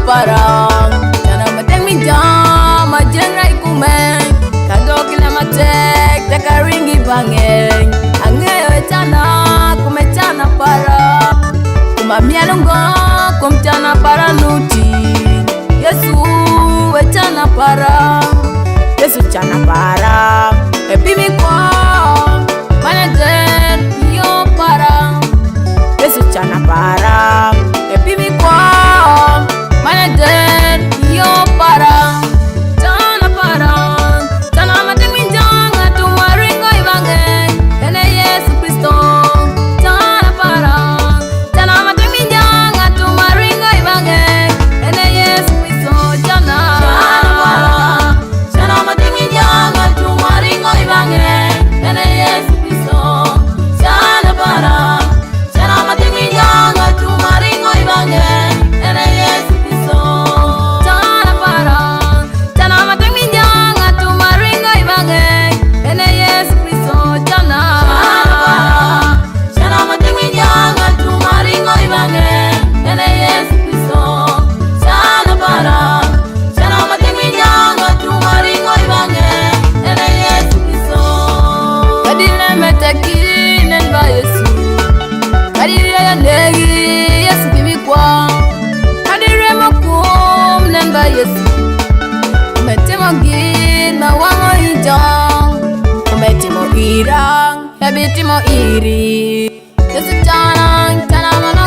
parang Jana mateng minjam majeng rai kumeng Kado kila matek teka ringi bangeng Angeyo echana kumechana para Kumamia lungo kumchana para nuti Yesu echana para Yesu chana para Epimi kwa manager yo para Yesu chana para Epimi kwa manager yo para Chana para Chana mateng minjanga tumaringo ibange Ene Yesu Kristo Chana para Chana mateng minjanga tumaringo ibange Ene Yesu Kristo Chana para Chana mateng minjanga tumaringo ibange Ene Yesu Kristo Chana para Chana mateng minjanga tumaringo ibange Ene Yesu Irang, habitimo iri, Yesu Chana